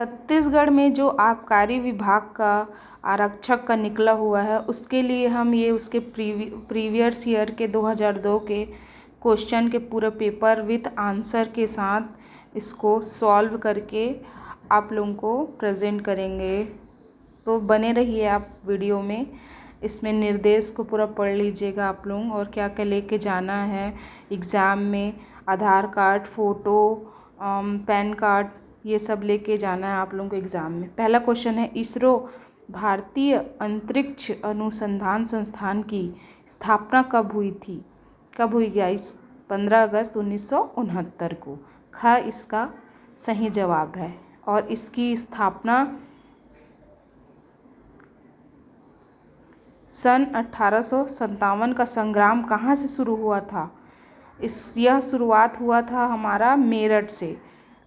छत्तीसगढ़ में जो आबकारी विभाग का आरक्षक का निकला हुआ है, उसके लिए हम ये उसके प्रीवियस ईयर के 2002 के क्वेश्चन के पूरा पेपर विथ आंसर के साथ इसको सॉल्व करके आप लोगों को प्रेजेंट करेंगे। तो बने रहिए आप वीडियो में। इसमें निर्देश को पूरा पढ़ लीजिएगा आप लोग, और क्या क्या लेके जाना है एग्ज़ाम में। आधार कार्ड, फ़ोटो, पैन कार्ड, ये सब लेके जाना है आप लोगों को एग्ज़ाम में। पहला क्वेश्चन है, इसरो भारतीय अंतरिक्ष अनुसंधान संस्थान की स्थापना कब हुई थी? कब हुई गाइस? 15 अगस्त 1969 को। ख इसका सही जवाब है। और इसकी स्थापना सन 1857 का संग्राम कहाँ से शुरू हुआ था? यह शुरुआत हुआ था हमारा मेरठ से।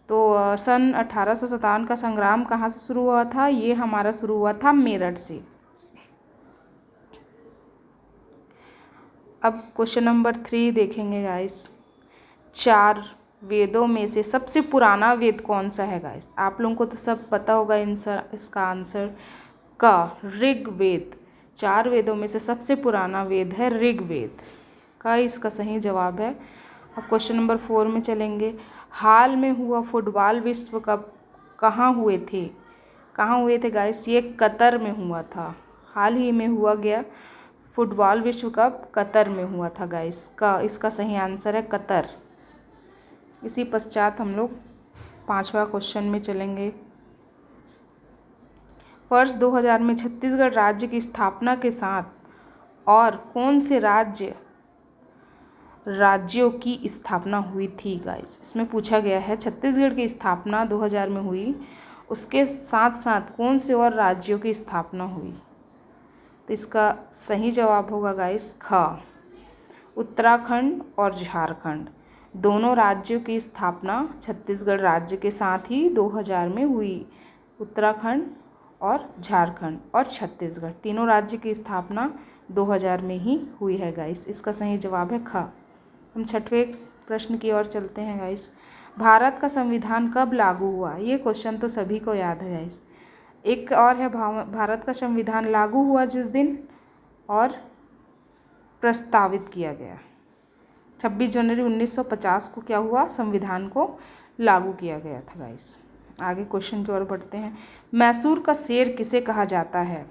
तो सन 1857 का संग्राम कहाँ से शुरू हुआ था? ये हमारा शुरू हुआ था मेरठ से। अब क्वेश्चन नंबर 3 देखेंगे गाइस। 4 वेदों में से सबसे पुराना वेद कौन सा है गाइस? आप लोगों को तो सब पता होगा इसका आंसर का ऋग्वेद। 4 वेदों में से सबसे पुराना वेद है ऋग्वेद का इसका सही जवाब है। अब क्वेश्चन नंबर 4 में चलेंगे। हाल में हुआ फुटबॉल विश्व कप कहाँ हुए थे? कहाँ हुए थे गाइस? ये कतर में हुआ था। हाल ही में हुआ गया फुटबॉल विश्व कप कतर में हुआ था गाइस। का इसका सही आंसर है कतर। इसी पश्चात हम लोग 5वां क्वेश्चन में चलेंगे। वर्ष 2000 में छत्तीसगढ़ राज्य की स्थापना के साथ और कौन से राज्यों की स्थापना हुई थी गाइस? इसमें पूछा गया है छत्तीसगढ़ की स्थापना 2000 में हुई, उसके साथ साथ कौन से और राज्यों की स्थापना हुई? तो इसका सही जवाब होगा गाइस ख, उत्तराखंड और झारखंड। दोनों राज्यों की स्थापना छत्तीसगढ़ राज्य के साथ ही 2000 में हुई। उत्तराखंड और झारखंड और छत्तीसगढ़ तीनों राज्य की स्थापना 2000 में ही हुई है गाइस। इसका सही जवाब है ख। हम 6वें प्रश्न की ओर चलते हैं गाइस। भारत का संविधान कब लागू हुआ? ये क्वेश्चन तो सभी को याद है गाइस। एक और है, भारत का संविधान लागू हुआ जिस दिन और प्रस्तावित किया गया 26 जनवरी 1950 को क्या हुआ? संविधान को लागू किया गया था गाइस। आगे क्वेश्चन की ओर बढ़ते हैं। मैसूर का शेर किसे कहा जाता है?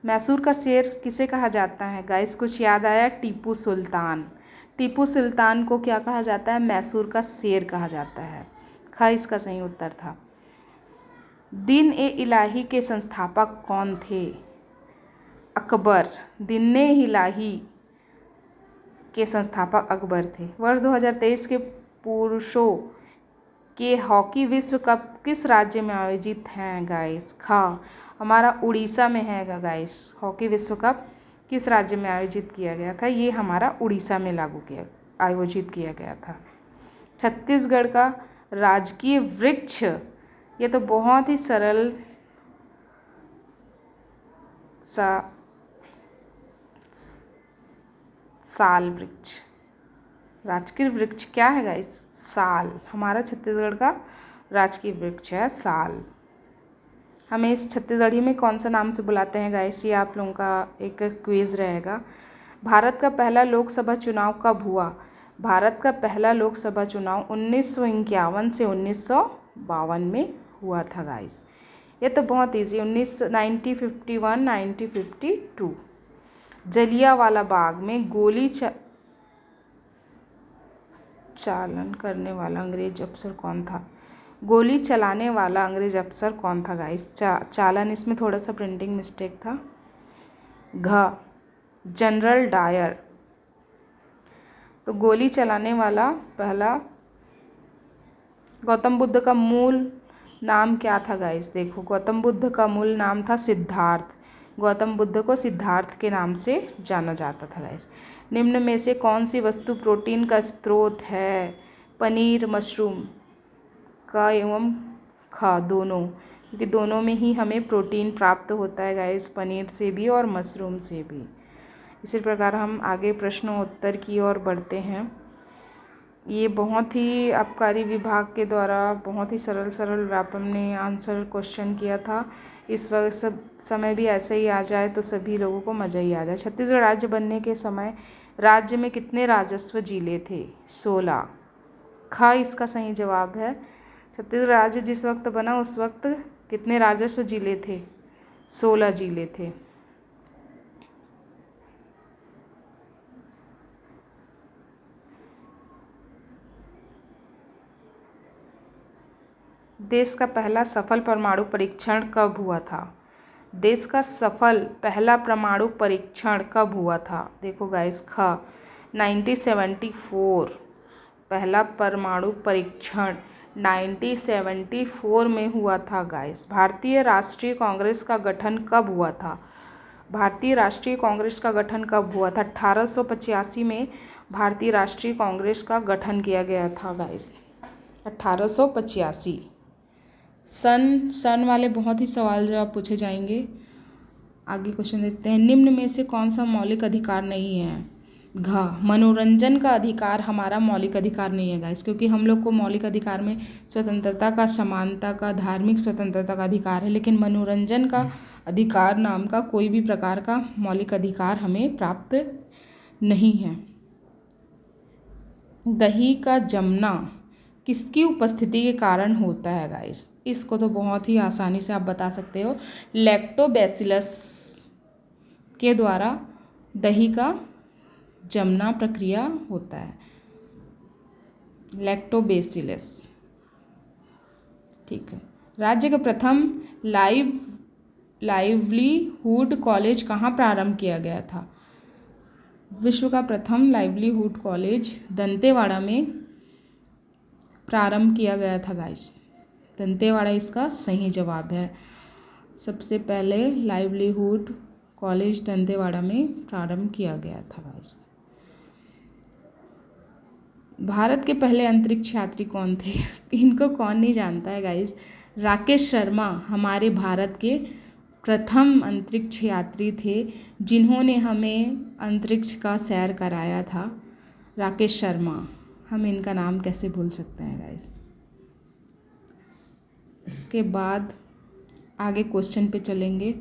मैसूर का शेर किसे कहा जाता है गाइस? कुछ याद आया? टीपू सुल्तान। टीपू सुल्तान को क्या कहा जाता है? मैसूर का शेर कहा जाता है। ख इसका सही उत्तर था। दीन-ए-इलाही के संस्थापक कौन थे? अकबर। दीन-ए-इलाही के संस्थापक अकबर थे। वर्ष 2023 के पुरुषों के हॉकी विश्व कप किस राज्य में आयोजित हैं गाइस? ख हमारा उड़ीसा में है गाइस। हॉकी विश्व कप किस राज्य में आयोजित किया गया था? ये हमारा उड़ीसा में आयोजित किया गया था। छत्तीसगढ़ का राजकीय वृक्ष, ये तो बहुत ही सरल सा साल वृक्ष। राजकीय वृक्ष क्या है गाइस? साल। हमारा छत्तीसगढ़ का राजकीय वृक्ष है साल। हमें इस छत्तीसगढ़ी में कौन सा नाम से बुलाते हैं गाइस? ये आप लोगों का एक क्विज रहेगा। भारत का पहला लोकसभा चुनाव कब हुआ? भारत का पहला लोकसभा चुनाव 1951 से 1952 में हुआ था गाइस। ये तो बहुत ईजी। 1951, 1952। जलियांवाला बाग में गोली चालन करने वाला अंग्रेज अफसर कौन था? गोली चलाने वाला अंग्रेज अफसर कौन था गाइस? चालन, इसमें थोड़ा सा प्रिंटिंग मिस्टेक था। घ जनरल डायर। तो गोली चलाने वाला पहला, गौतम बुद्ध का मूल नाम क्या था गाइस? देखो, गौतम बुद्ध का मूल नाम था सिद्धार्थ। गौतम बुद्ध को सिद्धार्थ के नाम से जाना जाता था गाइस। निम्न में से कौन सी वस्तु प्रोटीन का स्रोत है? पनीर, मशरूम। क एवं ख दोनों, क्योंकि दोनों में ही हमें प्रोटीन प्राप्त होता है गाइस, पनीर से भी और मशरूम से भी। इसी प्रकार हम आगे प्रश्नोत्तर की ओर बढ़ते हैं। ये बहुत ही आबकारी विभाग के द्वारा बहुत ही सरल सरल व्यापम ने आंसर क्वेश्चन किया था। इस वक्त सब समय भी ऐसे ही आ जाए तो सभी लोगों को मज़ा ही आ जाए। छत्तीसगढ़ राज्य बनने के समय राज्य में कितने राजस्व जिले थे? 16। ख इसका सही जवाब है। छत्तीसगढ़ राज्य जिस वक्त बना उस वक्त कितने राजस्व जिले थे? 16 जिले थे। देश का पहला सफल परमाणु परीक्षण कब हुआ था? देश का सफल पहला परमाणु परीक्षण कब हुआ था? देखो गाइस, ख 1974। पहला परमाणु परीक्षण 1974 में हुआ था गाइस। भारतीय राष्ट्रीय कांग्रेस का गठन कब हुआ था? भारतीय राष्ट्रीय कांग्रेस का गठन कब हुआ था? 1885 में भारतीय राष्ट्रीय कांग्रेस का गठन किया गया था गाइस। 1885। सन वाले बहुत ही सवाल जवाब पूछे जाएंगे। आगे क्वेश्चन देखते हैं। निम्न में से कौन सा मौलिक अधिकार नहीं है? घ मनोरंजन का अधिकार हमारा मौलिक अधिकार नहीं है गाइस, क्योंकि हम लोग को मौलिक अधिकार में स्वतंत्रता का, समानता का, धार्मिक स्वतंत्रता का अधिकार है, लेकिन मनोरंजन का अधिकार नाम का कोई भी प्रकार का मौलिक अधिकार हमें प्राप्त नहीं है। दही का जमना किसकी उपस्थिति के कारण होता है गाइस? इसको तो बहुत ही आसानी से आप बता सकते हो। लैक्टोबैसिलस के द्वारा दही का जमना प्रक्रिया होता है। लैक्टोबैसिलस, ठीक है। राज्य का प्रथम लाइवलीहुड कॉलेज कहाँ प्रारंभ किया गया था? विश्व का प्रथम लाइवलीहुड कॉलेज दंतेवाड़ा में प्रारंभ किया गया था गाइस। दंतेवाड़ा इसका सही जवाब है। सबसे पहले लाइवलीहुड कॉलेज दंतेवाड़ा में प्रारंभ किया गया था गाइस। भारत के पहले अंतरिक्ष यात्री कौन थे? इनको कौन नहीं जानता है गाइस। राकेश शर्मा हमारे भारत के प्रथम अंतरिक्ष यात्री थे, जिन्होंने हमें अंतरिक्ष का सैर कराया था। राकेश शर्मा, हम इनका नाम कैसे भूल सकते हैं गाइस। इसके बाद आगे क्वेश्चन पे चलेंगे।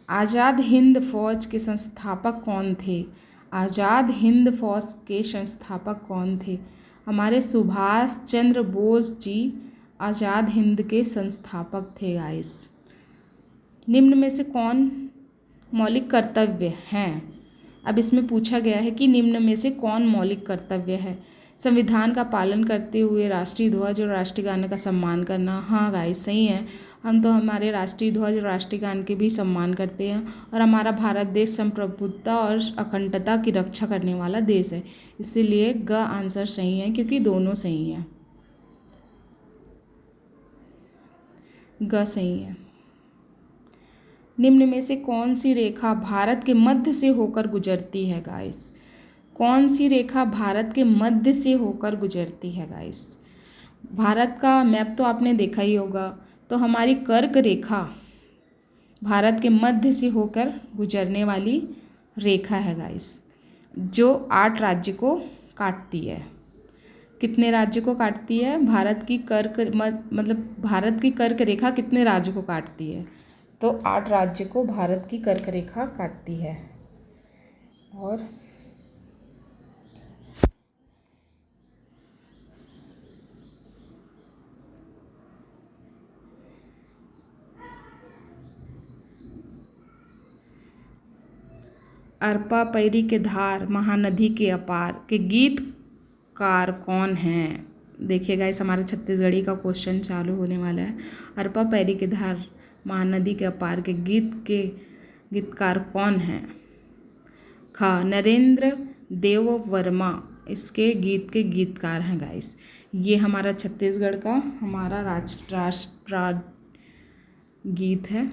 आज़ाद हिंद फौज के संस्थापक कौन थे? आज़ाद हिंद फौज के संस्थापक कौन थे? हमारे सुभाष चंद्र बोस जी आज़ाद हिंद के संस्थापक थे गाइस। निम्न में से कौन मौलिक कर्तव्य हैं? अब इसमें पूछा गया है कि निम्न में से कौन मौलिक कर्तव्य है? संविधान का पालन करते हुए राष्ट्रीय ध्वज और राष्ट्रीय गान का सम्मान करना। हाँ गाइस, सही है। हम तो हमारे राष्ट्रीय ध्वज और राष्ट्रीय गान के भी सम्मान करते हैं, और हमारा भारत देश संप्रभुता और अखंडता की रक्षा करने वाला देश है, इसीलिए ग आंसर सही है, क्योंकि दोनों सही हैं। ग सही है। निम्न में से कौन सी रेखा भारत के मध्य से होकर गुजरती है गाइस? कौन सी रेखा भारत के मध्य से होकर गुजरती है गाइस? भारत का मैप तो आपने देखा ही होगा, तो हमारी कर्क रेखा भारत के मध्य से होकर गुजरने वाली रेखा है गाइस, जो 8 राज्य को काटती है। कितने राज्य को काटती है? भारत की कर्क रेखा कितने राज्य को काटती है? तो 8 राज्य को भारत की कर्क रेखा काटती है। और अरपा पैरी के धार महानदी के अपार के गीतकार कौन हैं? देखिएगा, इस हमारे छत्तीसगढ़ी का क्वेश्चन चालू होने वाला है। अरपा पैरी के धार महानदी के अपार के गीतकार कौन हैं? ख नरेंद्र देव वर्मा इसके गीत के गीतकार हैं गाइस। ये हमारा छत्तीसगढ़ का हमारा राष्ट्र गीत है।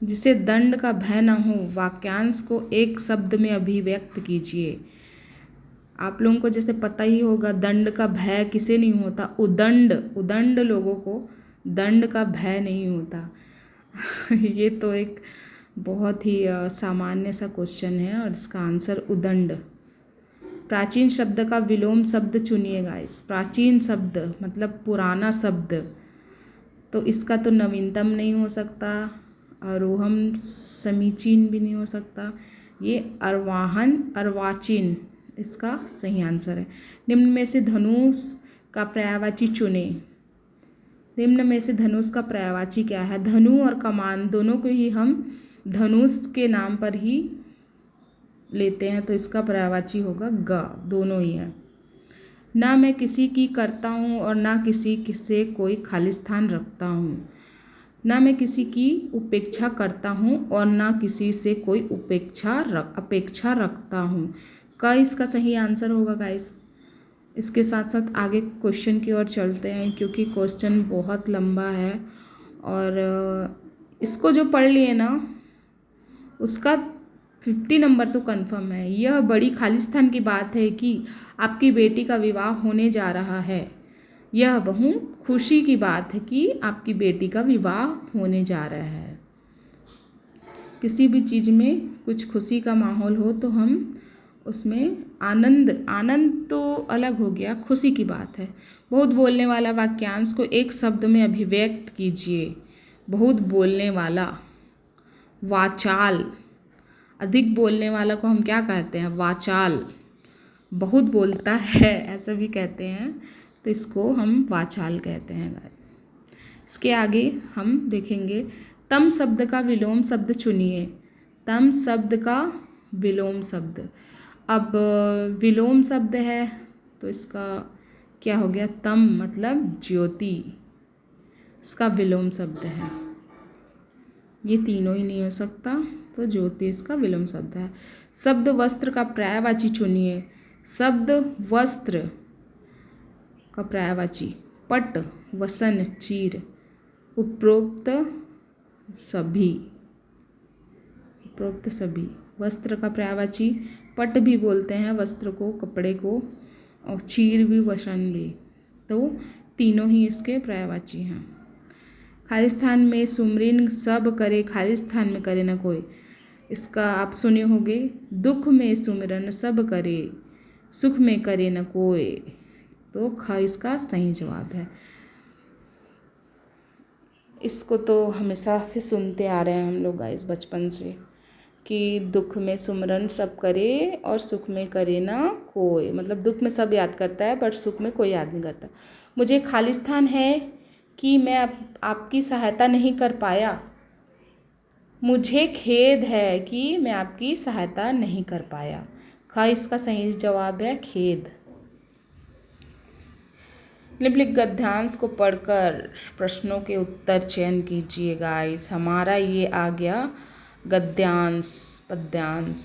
जिसे दंड का भय न हो, वाक्यांश को एक शब्द में अभिव्यक्त कीजिए। आप लोगों को जैसे पता ही होगा, दंड का भय किसे नहीं होता? उदंड लोगों को दंड का भय नहीं होता। ये तो एक बहुत ही सामान्य सा क्वेश्चन है और इसका आंसर उदंड। प्राचीन शब्द का विलोम शब्द चुनिए गाइस। प्राचीन शब्द मतलब पुराना शब्द, तो इसका तो नवीनतम नहीं हो सकता, आरोहम समीचीन भी नहीं हो सकता, ये अरवाहन अर्वाचीन इसका सही आंसर है। निम्न में से धनुष का पर्यायवाची चुने। निम्न में से धनुष का पर्यायवाची क्या है? धनु और कमान दोनों को ही हम धनुष के नाम पर ही लेते हैं, तो इसका पर्यायवाची होगा ग, दोनों ही है। ना मैं किसी की करता हूँ और ना किसी से कोई खालिस्तान रखता हूँ। ना मैं किसी की उपेक्षा करता हूँ और ना किसी से कोई अपेक्षा रखता हूँ। का इसका सही आंसर होगा गाइस। इसके साथ साथ आगे क्वेश्चन की ओर चलते हैं, क्योंकि क्वेश्चन बहुत लंबा है और इसको जो पढ़ लिए ना उसका 50 नंबर तो कंफर्म है। यह बड़ी खालिस्तान की बात है कि आपकी बेटी का विवाह होने जा रहा है। यह बहुत खुशी की बात है कि आपकी बेटी का विवाह होने जा रहा है। किसी भी चीज़ में कुछ खुशी का माहौल हो तो हम उसमें आनंद तो अलग हो गया, खुशी की बात है। बहुत बोलने वाला वाक्यांश को एक शब्द में अभिव्यक्त कीजिए। बहुत बोलने वाला, वाचाल। अधिक बोलने वाला को हम क्या कहते हैं? वाचाल। बहुत बोलता है ऐसा भी कहते हैं, तो इसको हम वाचाल कहते हैं। इसके आगे हम देखेंगे तम शब्द का विलोम शब्द चुनिए। तम शब्द का विलोम शब्द, अब विलोम शब्द है तो इसका क्या हो गया? तम मतलब ज्योति, इसका विलोम शब्द है। ये तीनों ही नहीं हो सकता, तो ज्योति इसका विलोम शब्द है। शब्द वस्त्र का पर्यायवाची चुनिए। शब्द वस्त्र का पर्यायवाची पट, वसन, चीर। उपरोक्त सभी। उपरोक्त सभी। वस्त्र का पर्यायवाची पट भी बोलते हैं वस्त्र को, कपड़े को, और चीर भी, वसन भी, तो तीनों ही इसके पर्यायवाची हैं। खालिस्तान में सुमरिन सब करे, खालिस्तान में करे न कोई। इसका आप सुने होंगे, दुख में सुमिरन सब करे, सुख में करे न कोई, तो ख इसका सही जवाब है। इसको तो हमेशा से सुनते आ रहे हैं हम लोग गाइस बचपन से, कि दुख में सुमिरन सब करे और सुख में करे ना कोई। मतलब दुख में सब याद करता है पर सुख में कोई याद नहीं करता। मुझे खालिस्तान है कि मैं आपकी सहायता नहीं कर पाया। मुझे खेद है कि मैं आपकी सहायता नहीं कर पाया। ख इसका सही जवाब है खेद। निम्नलिखित गद्यांश को पढ़कर प्रश्नों के उत्तर चयन कीजिए गाइस। हमारा ये आ गया गद्यांश, पद्यांश।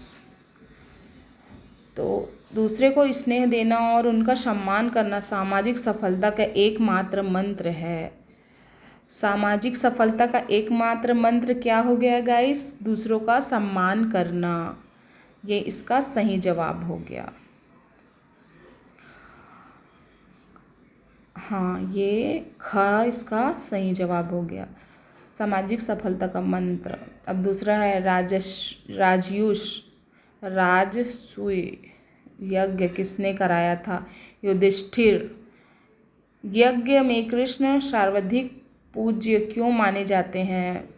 तो दूसरे को स्नेह देना और उनका सम्मान करना सामाजिक सफलता का एकमात्र मंत्र है। सामाजिक सफलता का एकमात्र मंत्र क्या हो गया गाइस? दूसरों का सम्मान करना। ये इसका सही जवाब हो गया। हाँ, ये ख इसका सही जवाब हो गया, सामाजिक सफलता का मंत्र। अब दूसरा है राजसूय यज्ञ किसने कराया था? युधिष्ठिर। यज्ञ में कृष्ण सर्वाधिक पूज्य क्यों माने जाते हैं?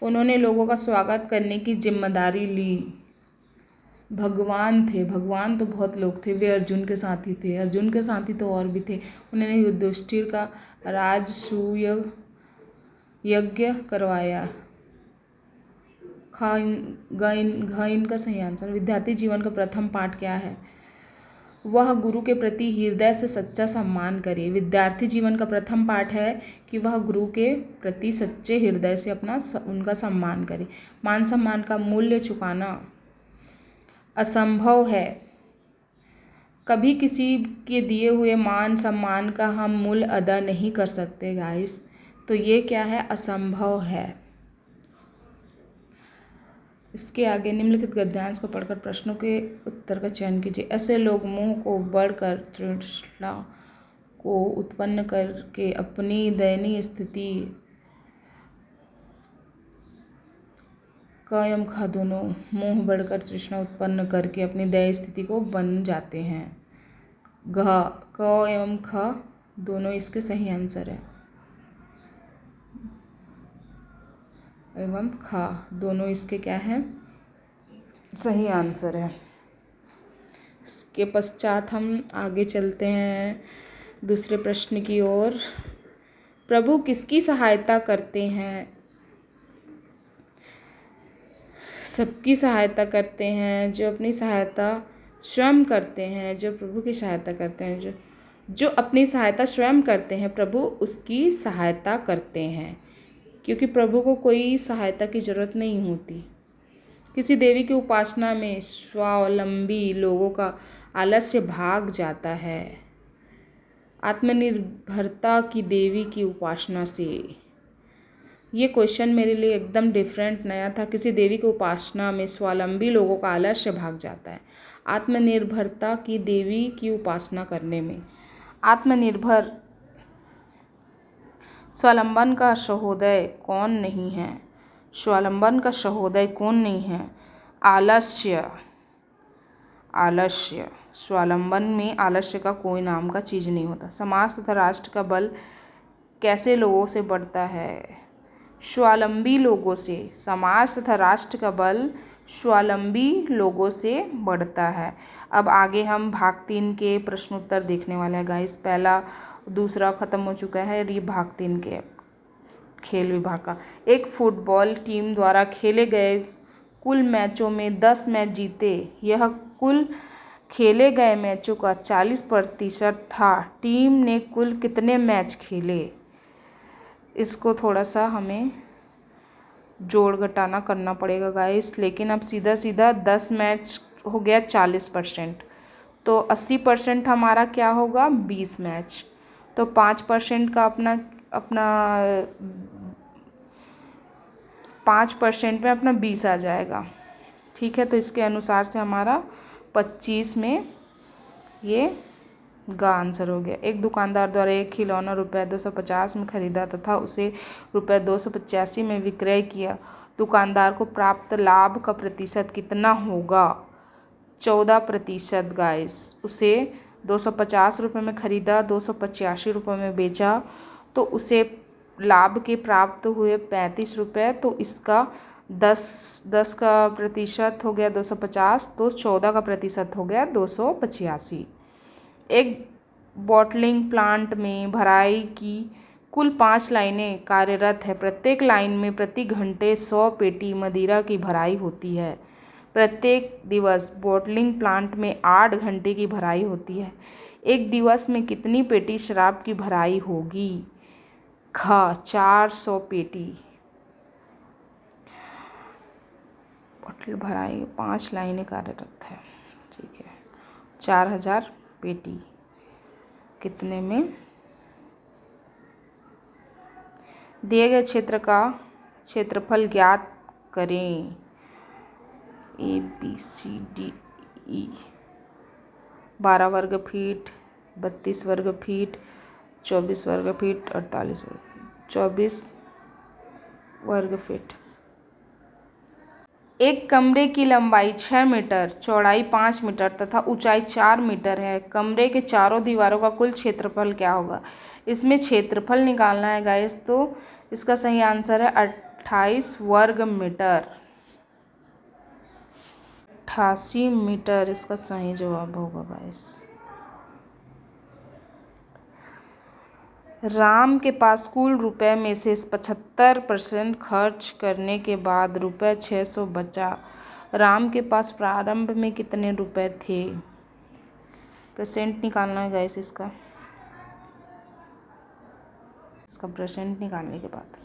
उन्होंने लोगों का स्वागत करने की जिम्मेदारी ली। भगवान थे, भगवान तो बहुत लोग थे, वे अर्जुन के साथी थे, अर्जुन के साथी तो और भी थे। उन्होंने युधिष्ठिर का राजसूय यज्ञ करवाया। घ इनका सही आंसर। विद्यार्थी जीवन का प्रथम पाठ क्या है? वह गुरु के प्रति हृदय से सच्चा सम्मान करे। विद्यार्थी जीवन का प्रथम पाठ है कि वह गुरु के प्रति सच्चे हृदय से उनका सम्मान करे। मान सम्मान का मूल्य चुकाना असंभव है। कभी किसी के दिए हुए मान सम्मान का हम मूल्य अदा नहीं कर सकते गाइस, तो ये क्या है? असंभव है। इसके आगे निम्नलिखित गद्यांश को पढ़कर प्रश्नों के उत्तर का चयन कीजिए। ऐसे लोग मोह को बढ़कर तृष्णा को उत्पन्न करके अपनी दयनीय स्थिति क एवं ख दोनों मोह बढ़कर तृष्णा उत्पन्न करके अपनी दया स्थिति को बन जाते हैं। घ क एवं ख दोनों इसके सही आंसर है। एवं ख दोनों इसके क्या हैं, सही आंसर है। इसके पश्चात हम आगे चलते हैं दूसरे प्रश्न की ओर। प्रभु किसकी सहायता करते हैं? सबकी सहायता करते हैं। जो अपनी सहायता स्वयं करते हैं, जो प्रभु की सहायता करते हैं, जो अपनी सहायता स्वयं करते हैं, प्रभु उसकी सहायता करते हैं, क्योंकि प्रभु को कोई सहायता की जरूरत नहीं होती। किसी देवी की उपासना में स्वावलंबी लोगों का आलस्य भाग जाता है। आत्मनिर्भरता की देवी की उपासना से, ये क्वेश्चन मेरे लिए एकदम डिफरेंट नया था। किसी देवी की उपासना में स्वावलंबी लोगों का आलस्य भाग जाता है। आत्मनिर्भरता की देवी की उपासना करने में आत्मनिर्भर स्वावलंबन का सहोदय कौन नहीं है? स्वावलंबन का सहोदय कौन नहीं है? आलस्य। आलस्य, स्वावलंबन में आलस्य का कोई नाम का चीज़ नहीं होता। समाज तथा राष्ट्र का बल कैसे लोगों से बढ़ता है? स्वावलंबी लोगों से। समाज तथा राष्ट्र का बल स्वावलंबी लोगों से बढ़ता है। अब आगे हम भाग 3 के प्रश्नोत्तर देखने वाले हैं गाइस। पहला दूसरा खत्म हो चुका है, ये भाग 3 के खेल विभाग का। एक फुटबॉल टीम द्वारा खेले गए कुल मैचों में 10 मैच जीते। यह कुल खेले गए मैचों का 40% था। टीम ने कुल कितने मैच खेले? इसको थोड़ा सा हमें जोड़ घटाना करना पड़ेगा गाइस, लेकिन अब सीधा सीधा 10 मैच हो गया 40%, तो 80% हमारा क्या होगा? 20 मैच। तो 5% का अपना 5% में अपना 20 आ जाएगा। ठीक है, तो इसके अनुसार से हमारा 25 में ये का आंसर हो गया। एक दुकानदार द्वारा एक खिलौना रुपये 250 में खरीदा तथा उसे रुपये 285 में विक्रय किया। दुकानदार को प्राप्त लाभ का प्रतिशत कितना होगा? 14% गाइस। उसे 250 रुपये में खरीदा, 285 रुपये में बेचा, तो उसे लाभ के प्राप्त हुए 35 रुपये। तो इसका 10 का प्रतिशत हो गया 250, तो 14 का प्रतिशत हो गया 285। एक बॉटलिंग प्लांट में भराई की कुल 5 लाइनें कार्यरत है। प्रत्येक लाइन में प्रति घंटे 100 पेटी मदिरा की भराई होती है। प्रत्येक दिवस बॉटलिंग प्लांट में 8 घंटे की भराई होती है। एक दिवस में कितनी पेटी शराब की भराई होगी? ख 400 पेटी। बॉटल भराई 5 लाइनें कार्यरत है, ठीक है। 4000 पेटी कितने में? दिए गए क्षेत्र का क्षेत्रफल ज्ञात करें। ABCDE 12 वर्ग फीट, 32 वर्ग फीट, 24 वर्ग फीट, 24 वर्ग फीट। एक कमरे की लंबाई 6 मीटर, चौड़ाई 5 मीटर तथा ऊंचाई 4 मीटर है। कमरे के चारों दीवारों का कुल क्षेत्रफल क्या होगा? इसमें क्षेत्रफल निकालना है गाइस, तो इसका सही आंसर है 28 वर्ग मीटर। 88 मीटर इसका सही जवाब होगा गाइस। राम के पास कुल रुपए में से 75% खर्च करने के बाद रुपये 600 बचा। राम के पास प्रारंभ में कितने रुपए थे? परसेंट निकालना है गाइस इसका परसेंट निकालने के बाद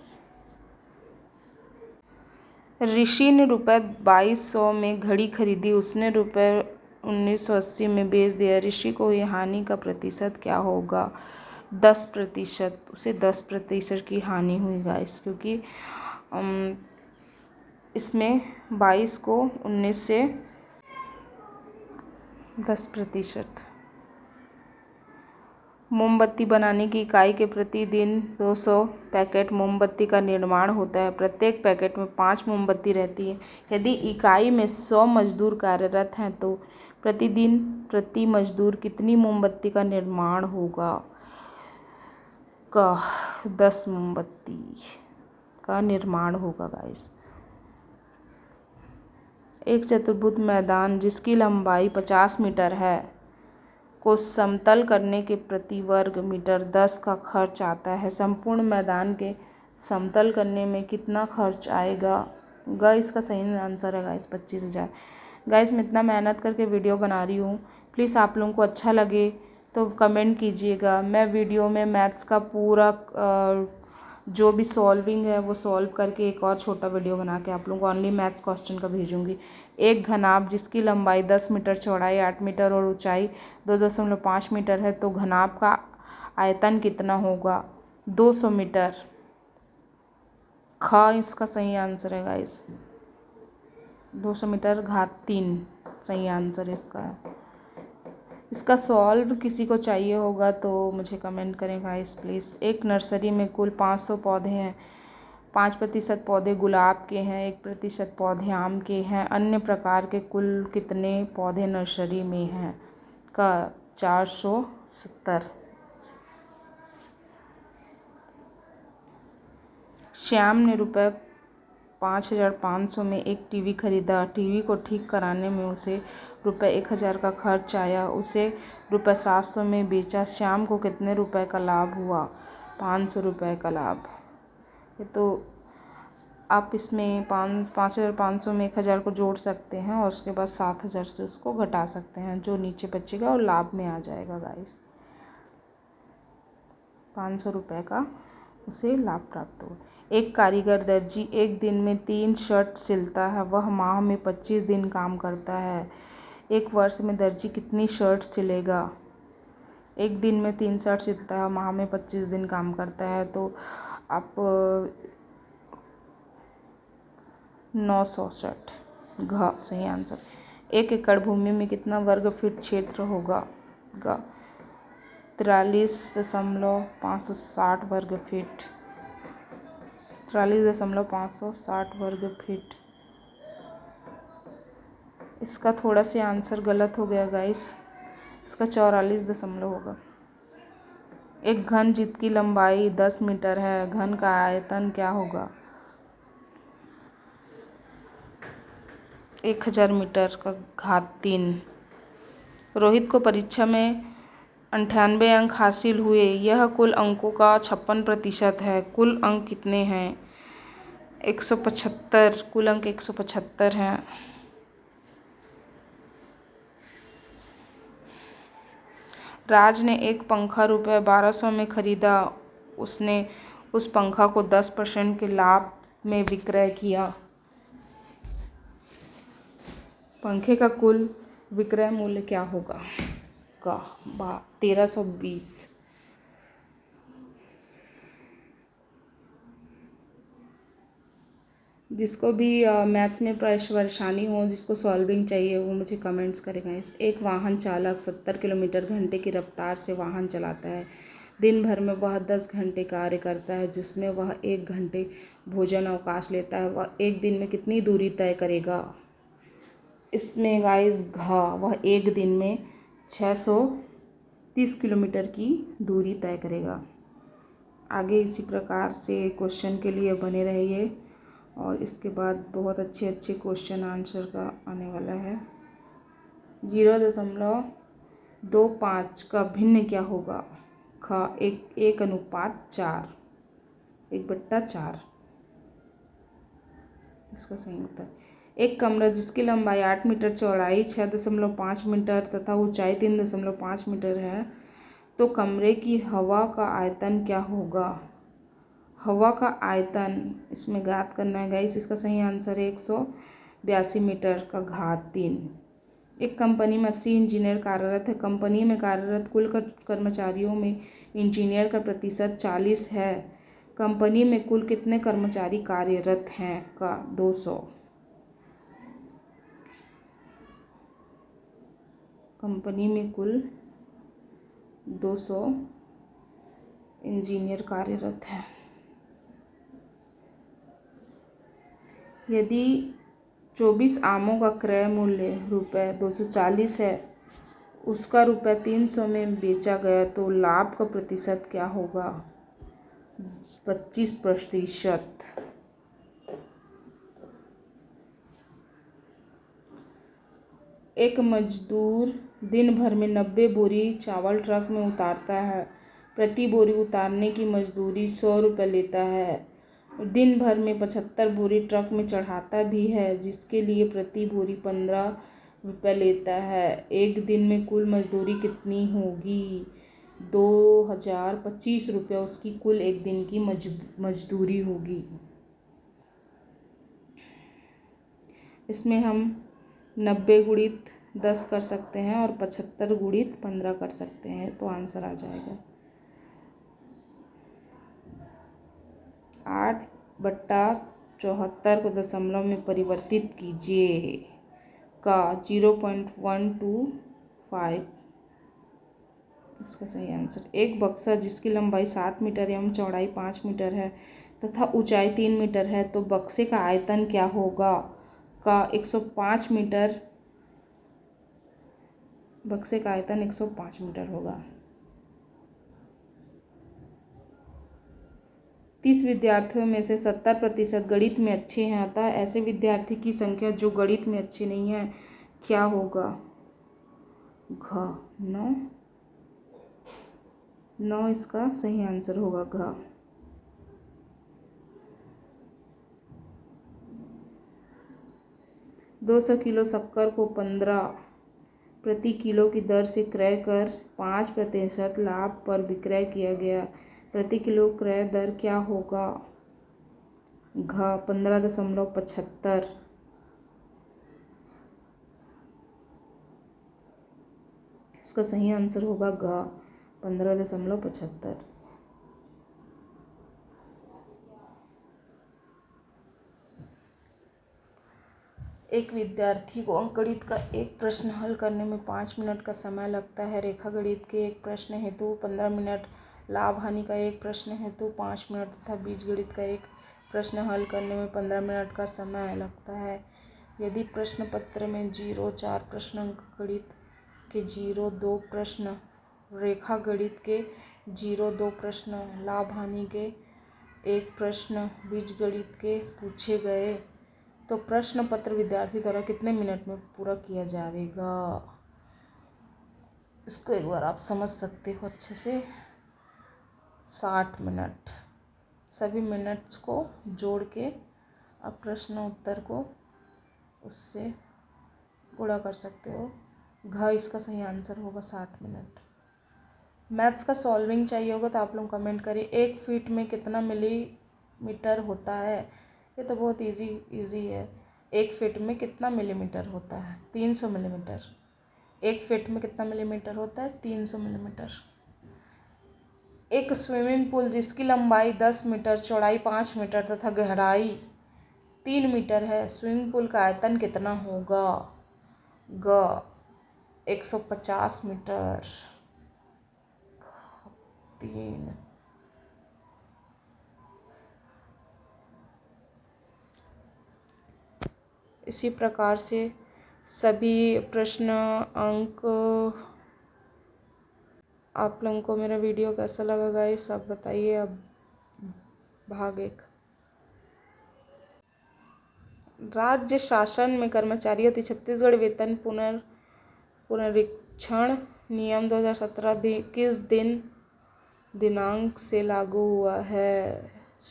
ऋषि ने रुपये 2200 में घड़ी खरीदी। उसने रुपये 1980 में बेच दिया। ऋषि को ये हानि का प्रतिशत क्या होगा? 10%। उसे 10% की हानि हुई गाइस, क्योंकि इसमें 22 को 19 से 10%। मोमबत्ती बनाने की इकाई के प्रतिदिन 200 पैकेट मोमबत्ती का निर्माण होता है। प्रत्येक पैकेट में 5 मोमबत्ती रहती है। यदि इकाई में 100 मजदूर कार्यरत हैं तो प्रतिदिन प्रति मजदूर कितनी मोमबत्ती का निर्माण होगा? 10 मोमबत्ती का निर्माण होगा गाइस। एक चतुर्भुज मैदान जिसकी लंबाई 50 मीटर है को समतल करने के प्रति वर्ग मीटर 10 का खर्च आता है। संपूर्ण मैदान के समतल करने में कितना खर्च आएगा? गाइस इसका सही आंसर है गाइस 25,000। गाइस मैं इतना मेहनत करके वीडियो बना रही हूँ, प्लीज़ आप लोगों को अच्छा लगे तो कमेंट कीजिएगा। मैं वीडियो में मैथ्स का पूरा जो भी सॉल्विंग है वो सॉल्व करके एक और छोटा वीडियो बना के आप लोगों को ओनली मैथ्स क्वेश्चन का भेजूंगी। एक घनाभ जिसकी लंबाई 10 मीटर, चौड़ाई 8 मीटर और ऊंचाई 2.5 मीटर है तो घनाभ का आयतन कितना होगा? 200 मीटर। इसका सही आंसर है गाइस 200 मीटर घात 3 सही आंसर इसका है। इसका सॉल्व किसी को चाहिए होगा तो मुझे कमेंट करें गाइस प्लीज़। एक नर्सरी में कुल 500 पौधे हैं। 5% पौधे गुलाब के हैं, 1% पौधे आम के हैं। अन्य प्रकार के कुल कितने पौधे नर्सरी में हैं? 470। श्याम ने रुपये 5,500 में एक टीवी खरीदा। टीवी को ठीक कराने में उसे रुपये 1,000 का खर्च आया। उसे रुपये 700 में बेचा। श्याम को कितने रुपए का लाभ हुआ? 500 रुपये का लाभ। ये तो आप इसमें 5,500 में 1,000 को जोड़ सकते हैं और उसके बाद 7,000 से उसको घटा सकते हैं, जो नीचे बचेगा और लाभ में आ जाएगा गाइस। 500 रुपये का उसे लाभ प्राप्त हुआ। एक कारीगर दर्जी एक दिन में 3 शर्ट सिलता है। वह माह में 25 दिन काम करता है। एक वर्ष में दर्जी कितनी शर्ट सिलेगा? एक दिन में 3 शर्ट सिलता है, माह में 25 दिन काम करता है तो आप 900 शर्ट। सही आंसर। 1 एकड़ भूमि में कितना वर्ग फीट क्षेत्र होगा? 43.560 वर्ग फीट। 43.560 वर्ग फीट। इसका थोड़ा सा आंसर गलत हो गया गाइस, इसका 44 होगा। एक घन जिसकी लंबाई 10 मीटर है, घन का आयतन क्या होगा? 1000 मीटर का घात 3। रोहित को परीक्षा में 98 अंक हासिल हुए। यह कुल अंकों का 56% है। कुल अंक कितने हैं? 175। कुल अंक 175 हैं। राज ने एक पंखा रुपये 1200 में खरीदा। उसने उस पंखा को 10% के लाभ में विक्रय किया। पंखे का कुल विक्रय मूल्य क्या होगा? 1320। जिसको भी मैथ्स में परेशानी हो, जिसको सॉल्विंग चाहिए, वो मुझे कमेंट्स करेगा। एक वाहन चालक 70 किलोमीटर घंटे की रफ्तार से वाहन चलाता है। दिन भर में वह 10 घंटे कार्य करता है, जिसमें वह 1 घंटे भोजन अवकाश लेता है। वह एक दिन में कितनी दूरी तय करेगा? इसमें गाइस वह एक दिन में 630 किलोमीटर की दूरी तय करेगा। आगे इसी प्रकार से क्वेश्चन के लिए बने रहिए और इसके बाद बहुत अच्छे अच्छे क्वेश्चन आंसर का आने वाला है। 0.25 का भिन्न क्या होगा? 1:4। 1/4 इसका सही उत्तर। एक कमरा जिसकी लंबाई 8 मीटर, चौड़ाई 6.5 मीटर तथा ऊंचाई 3.5 मीटर है तो कमरे की हवा का आयतन क्या होगा? हवा का आयतन इसमें ज्ञात करना है गाइस। इसका सही आंसर है 182 मीटर का घात 3। एक कंपनी में 80 इंजीनियर कार्यरत है। कंपनी में कार्यरत कुल कर्मचारियों में इंजीनियर का प्रतिशत 40 है। कंपनी में कुल कितने कर्मचारी कार्यरत हैं? 200। कंपनी में कुल 200 इंजीनियर कार्यरत है। यदि 24 आमों का क्रय मूल्य ₹240 है, उसका ₹300 में बेचा गया तो लाभ का प्रतिशत क्या होगा? 25%। एक मजदूर दिन भर में 90 बोरी चावल ट्रक में उतारता है। प्रति बोरी उतारने की मजदूरी ₹100 लेता है। दिन भर में 75 बोरी ट्रक में चढ़ाता भी है, जिसके लिए प्रति बोरी ₹15 लेता है। एक दिन में कुल मजदूरी कितनी होगी? ₹2025 उसकी कुल एक दिन की मजदूरी होगी। इसमें हम 90 गुणित 10 कर सकते हैं और 75 गुणित 15 कर सकते हैं, तो आंसर आ जाएगा 8/74 को दशमलव में परिवर्तित कीजिए का 0.125 इसका सही आंसर। एक बक्सा जिसकी लंबाई 7 मीटर एवं चौड़ाई 5 मीटर है तथा ऊंचाई 3 मीटर है, तो बक्से का आयतन क्या होगा? का 105 मीटर। बक्से का आयतन 105 मीटर होगा। 30 विद्यार्थियों में से 70% गणित में अच्छे हैं, अतः ऐसे विद्यार्थी की संख्या जो गणित में अच्छे नहीं हैं क्या होगा? घ 9 इसका सही आंसर होगा घ। ₹200 किलो शक्कर को 15 प्रति किलो की दर से क्रय कर 5% लाभ पर विक्रय किया गया, प्रति किलो क्रय दर क्या होगा? घ 15.75। इसका सही आंसर होगा घ 15.75। एक विद्यार्थी को अंकगणित का एक प्रश्न हल करने में 5 मिनट का समय लगता है। रेखागणित के एक प्रश्न हेतु 15 मिनट, लाभ हानि का एक प्रश्न हेतु 5 मिनट तथा बीजगणित का एक प्रश्न हल करने में 15 मिनट का समय लगता है। यदि प्रश्न पत्र में 0-4 प्रश्न, अंकगणित के 0-2 प्रश्न, रेखागणित के 0-2 प्रश्न, लाभ हानि के 1 प्रश्न, बीजगणित के पूछे गए, तो प्रश्न पत्र विद्यार्थी द्वारा कितने मिनट में पूरा किया जाएगा? इसको एक बार आप समझ सकते हो अच्छे से। 60 मिनट। सभी मिनट्स को जोड़ के आप प्रश्न उत्तर को उससे गुणा कर सकते हो। घ इसका सही आंसर होगा 60 मिनट। मैथ्स का सॉल्विंग चाहिए होगा तो आप लोग कमेंट करिए। 1 फीट में कितना मिलीमीटर होता है? ये तो बहुत इजी है। 1 फीट में कितना मिलीमीटर होता है? 300 मिलीमीटर। 1 फीट में कितना मिलीमीटर होता है? 300 मिलीमीटर। एक स्विमिंग पूल जिसकी लंबाई 10 मीटर, चौड़ाई 5 मीटर तथा गहराई 3 मीटर है, स्विमिंग पूल का आयतन कितना होगा? ग 150 मीटर। 3। इसी प्रकार से सभी प्रश्न अंक। आप लोगों को मेरा वीडियो कैसा लगा गाइस, आप बताइए। अब भाग 1। राज्य शासन में कर्मचारियों की छत्तीसगढ़ वेतन पुनरीक्षण नियम 2017 किस दिनांक से लागू हुआ है?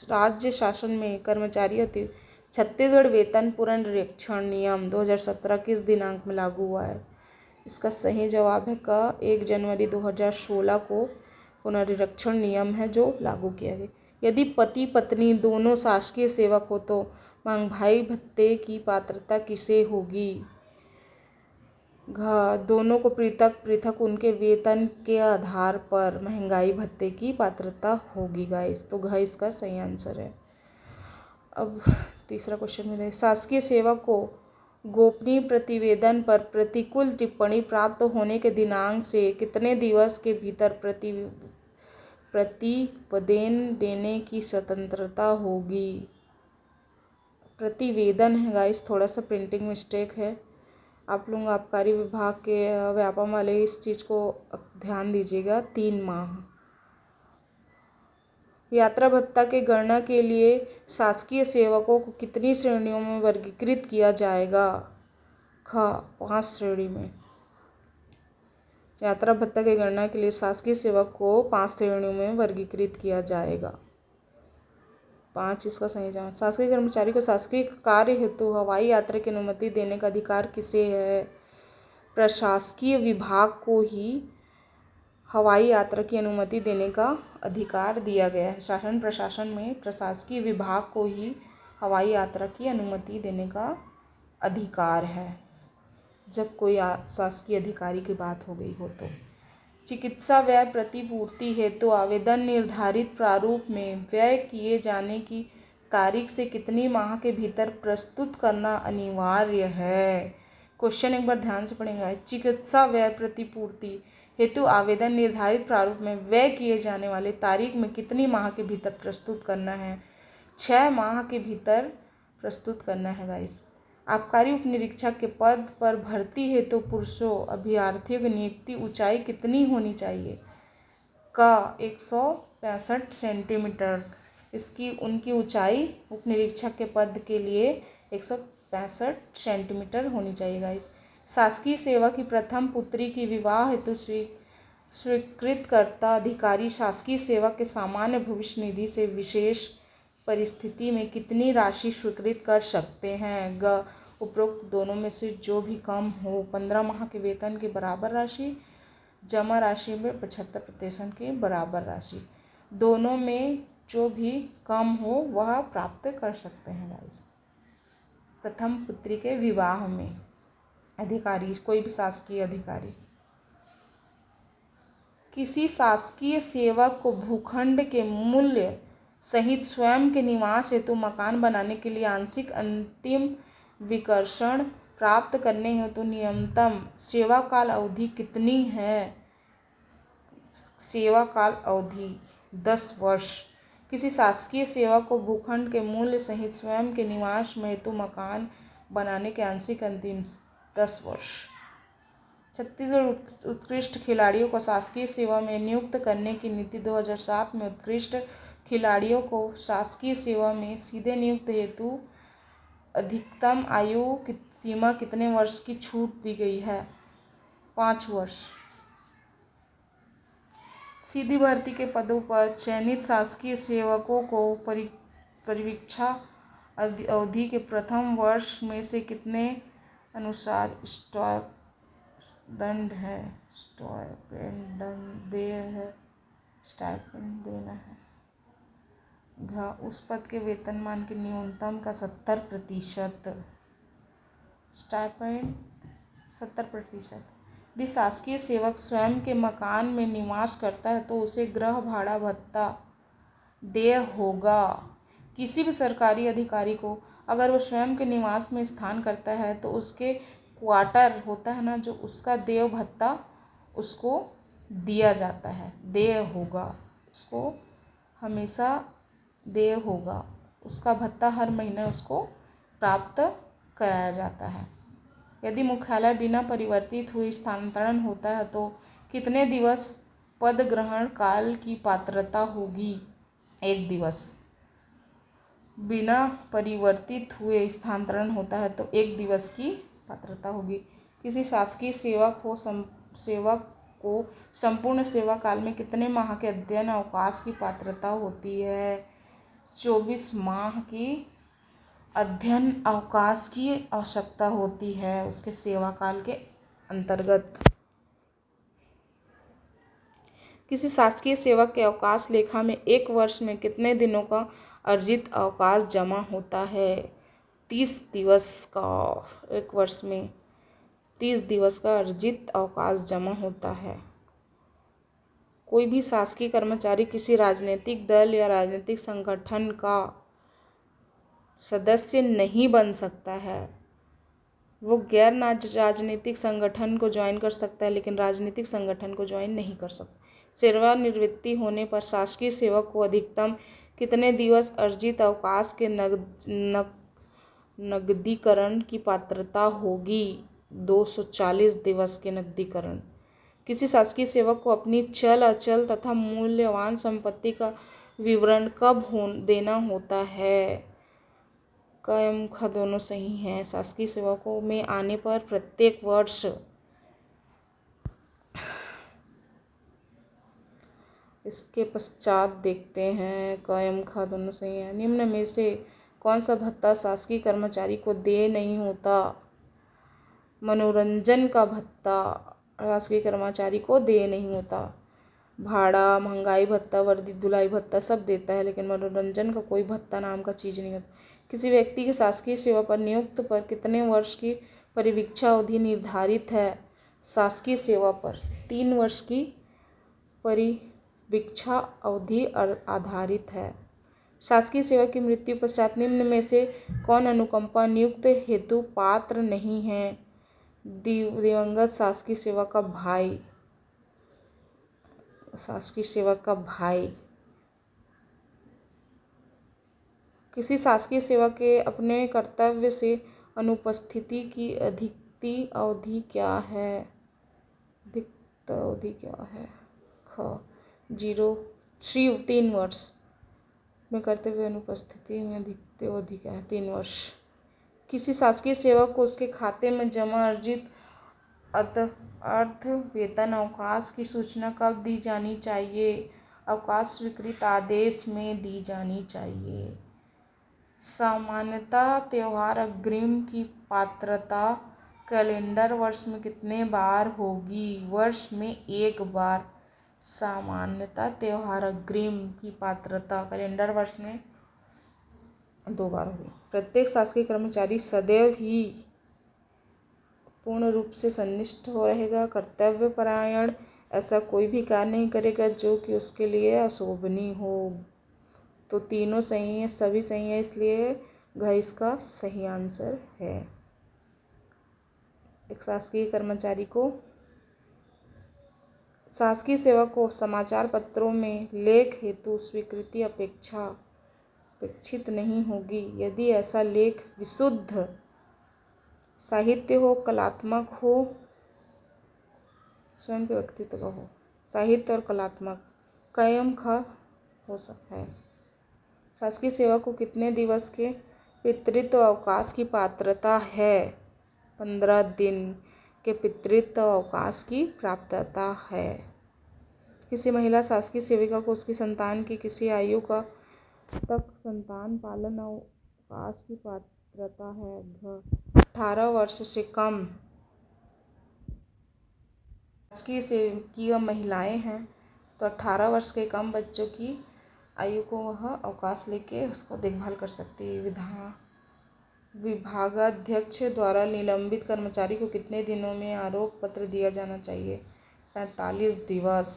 राज्य शासन में कर्मचारियों की छत्तीसगढ़ वेतन पुनरीक्षण नियम 2017 किस दिनांक में लागू हुआ है? इसका सही जवाब है क 1 जनवरी 2016 को पुनरीक्षण नियम है जो लागू किया गया। यदि पति पत्नी दोनों शासकीय सेवक हो तो महंगाई भत्ते की पात्रता किसे होगी? घ दोनों को पृथक पृथक उनके वेतन के आधार पर महंगाई भत्ते की पात्रता होगी गाइस, तो घ इसका सही आंसर है। अब तीसरा क्वेश्चन में देखें। शासकीय सेवक को गोपनीय प्रतिवेदन पर प्रतिकूल टिप्पणी प्राप्त होने के दिनांक से कितने दिवस के भीतर प्रतिवेदन देने की स्वतंत्रता होगी। प्रतिवेदन है गाइस, थोड़ा सा प्रिंटिंग मिस्टेक है। आप लोग आबकारी विभाग के व्यापम वाले इस चीज़ को ध्यान दीजिएगा। 3 माह। यात्रा भत्ता के गणना के लिए शासकीय सेवकों को कितनी श्रेणियों में वर्गीकृत किया जाएगा? ख 5 श्रेणी में। यात्रा भत्ता की गणना के लिए शासकीय सेवक को 5 श्रेणियों में वर्गीकृत किया जाएगा। 5 इसका सही जवाब। शासकीय कर्मचारी को शासकीय कार्य हेतु हवाई यात्रा की अनुमति देने का अधिकार किसे है? प्रशासकीय विभाग को ही हवाई यात्रा की अनुमति देने का अधिकार दिया गया है। शासन प्रशासन में प्रशासकीय विभाग को ही हवाई यात्रा की अनुमति देने का अधिकार है, जब कोई शासकीय अधिकारी की बात हो गई हो तो। चिकित्सा व्यय प्रतिपूर्ति हेतु आवेदन निर्धारित प्रारूप में व्यय किए जाने की तारीख से कितनी माह के भीतर प्रस्तुत करना अनिवार्य है? क्वेश्चन एक बार ध्यान से पढ़ेंगे। चिकित्सा व्यय प्रतिपूर्ति हेतु आवेदन निर्धारित प्रारूप में व्यय किए जाने वाले तारीख में कितनी माह के भीतर प्रस्तुत करना है? 6 माह के भीतर प्रस्तुत करना है गाइस। आबकारी उप निरीक्षक के पद पर भर्ती हेतु पुरुषों अभ्यर्थियों की नियुक्ति ऊंचाई कितनी होनी चाहिए? का 165 सेंटीमीटर। इसकी उनकी ऊंचाई उप निरीक्षक के पद के लिए 165 सेंटीमीटर होनी चाहिए गाइस। शासकीय सेवा की प्रथम पुत्री की विवाह हेतु स्वीकृतकर्ता अधिकारी शासकीय सेवा के सामान्य भविष्य निधि से विशेष परिस्थिति में कितनी राशि स्वीकृत कर सकते हैं? ग उपरोक्त दोनों में से जो भी कम हो। 15 माह के वेतन के बराबर राशि, जमा राशि में 75% के बराबर राशि। दोनों में जो भी कम हो वह प्राप्त कर सकते हैं गाइस। प्रथम पुत्री के विवाह में अधिकारी, कोई भी शासकीय अधिकारी। किसी शासकीय सेवक को भूखंड के मूल्य सहित स्वयं के निवास हेतु मकान बनाने के लिए आंशिक अंतिम विकर्षण प्राप्त करने हेतु न्यूनतम सेवा काल अवधि कितनी है? सेवा काल अवधि 10 वर्ष। किसी शासकीय सेवक को भूखंड के मूल्य सहित स्वयं के निवास में हेतु मकान बनाने के आंशिक अंतिम 10 वर्ष। छत्तीसगढ़ उत्कृष्ट खिलाड़ियों को शासकीय सेवा में नियुक्त करने की नीति 2007 में उत्कृष्ट खिलाड़ियों को शासकीय सेवा में सीधे नियुक्त हेतु अधिकतम आयु की सीमा कितने वर्ष की छूट दी गई है? 5 वर्ष। सीधी भर्ती के पदों पर चयनित शासकीय सेवकों को परीक्षा अवधि के प्रथम वर्ष में से कितने अनुसार स्टाइपेंड देना है? घ उस पद के वेतनमान के न्यूनतम का 70%। स्टाइपेंड 70%। यदि शासकीय सेवक स्वयं के मकान में निवास करता है तो उसे गृह भाड़ा भत्ता देय होगा। किसी भी सरकारी अधिकारी को अगर वो स्वयं के निवास में स्थान करता है तो उसके क्वार्टर होता है ना, जो उसका देय भत्ता उसको दिया जाता है, देय होगा, उसको हमेशा देय होगा। उसका भत्ता हर महीने उसको प्राप्त कराया जाता है। यदि मुख्यालय बिना परिवर्तित हुए स्थानांतरण होता है तो कितने दिवस पद ग्रहण काल की पात्रता होगी? 1 दिवस। बिना परिवर्तित हुए स्थानांतरण होता है तो 1 दिवस की पात्रता होगी। किसी शासकीय सेवक को संपूर्ण सेवा काल में कितने माह के अध्ययन अवकाश की पात्रता होती है? 24 माह की अध्ययन अवकाश की आवश्यकता होती है उसके सेवा काल के अंतर्गत। किसी शासकीय सेवक के अवकाश लेखा में 1 वर्ष में कितने दिनों का अर्जित अवकाश जमा होता है? 30 दिवस का। 1 वर्ष में 30 दिवस का अर्जित अवकाश जमा होता है। कोई भी शासकीय कर्मचारी किसी राजनीतिक दल या राजनीतिक संगठन का सदस्य नहीं बन सकता है। वो गैर राजनीतिक संगठन को ज्वाइन कर सकता है लेकिन राजनीतिक संगठन को ज्वाइन नहीं कर सकता। सेवानिवृत्ति होने पर शासकीय सेवक को अधिकतम कितने दिवस अर्जित अवकाश के नकदीकरण की पात्रता होगी? 240 दिवस के नकदीकरण। किसी शासकीय सेवक को अपनी चल अचल तथा मूल्यवान संपत्ति का विवरण कब देना होता है? क एवं ख दोनों सही हैं। शासकीय सेवकों में आने पर प्रत्येक वर्ष इसके पश्चात देखते हैं। क एवं ख दोनों सही हैं। निम्न में से कौन सा भत्ता शासकीय कर्मचारी को देय नहीं होता? मनोरंजन का भत्ता शासकीय कर्मचारी को देय नहीं होता। भाड़ा, महंगाई भत्ता, वर्दी धुलाई भत्ता सब देता है, लेकिन मनोरंजन का कोई भत्ता नाम का चीज़ नहीं होता। किसी व्यक्ति की शासकीय सेवा पर नियुक्त पर कितने वर्ष की परिवीक्षा अवधि निर्धारित है? शासकीय सेवा पर 3 वर्ष की परिवीक्षा अवधि आधारित है। शासकीय सेवा की मृत्यु पश्चात निम्न में से कौन अनुकंपा नियुक्त हेतु पात्र नहीं है? दिवंगत शासकीय सेवक का भाई। शासकीय सेवक का भाई। किसी शासकीय सेवक के अपने कर्तव्य से अनुपस्थिति की अधिकतम अवधि क्या है? अधिकतम अवधि क्या है? ख 3 वर्ष में कर्तव्य अनुपस्थिति में अधिकतम अवधि क्या है? 3 वर्ष। किसी शासकीय सेवक को उसके खाते में जमा अर्जित अर्थ वेतन अवकाश की सूचना कब दी जानी चाहिए? अवकाश स्वीकृत आदेश में दी जानी चाहिए। सामान्यतः त्योहार अग्रिम की पात्रता कैलेंडर वर्ष में कितने बार होगी? वर्ष में 1 बार। सामान्यतः त्योहार अग्रिम की पात्रता कैलेंडर वर्ष में 2 बार होगी। प्रत्येक शासकीय कर्मचारी सदैव ही पूर्ण रूप से सन्निष्ठ हो रहेगा, कर्तव्य परायण, ऐसा कोई भी कार्य नहीं करेगा जो कि उसके लिए अशोभनीय हो। तो तीनों सही है, सभी सही है, इसलिए घ इसका सही आंसर है। एक शासकीय कर्मचारी को शासकीय सेवा को समाचार पत्रों में लेख हेतु स्वीकृति अपेक्षित नहीं होगी यदि ऐसा लेख विशुद्ध साहित्य हो, कलात्मक हो, स्वयं के व्यक्तित्व का हो। साहित्य और कलात्मक क एवं ख हो सकता है। शासकीय सेवा को कितने दिवस के पितृत्व अवकाश की पात्रता है? 15 दिन के पितृत्व अवकाश की प्राप्तता है। किसी महिला शासकीय सेविका को उसकी संतान की किसी आयु का तक संतान पालन अवकाश की पात्रता है? 18 वर्ष से कम। शासकीय सेविका महिलाएं हैं तो 18 वर्ष के कम बच्चों की आयु को वह अवकाश लेके उसको देखभाल कर सकती है। विभागाध्यक्ष द्वारा निलंबित कर्मचारी को कितने दिनों में आरोप पत्र दिया जाना चाहिए? 45 दिवस।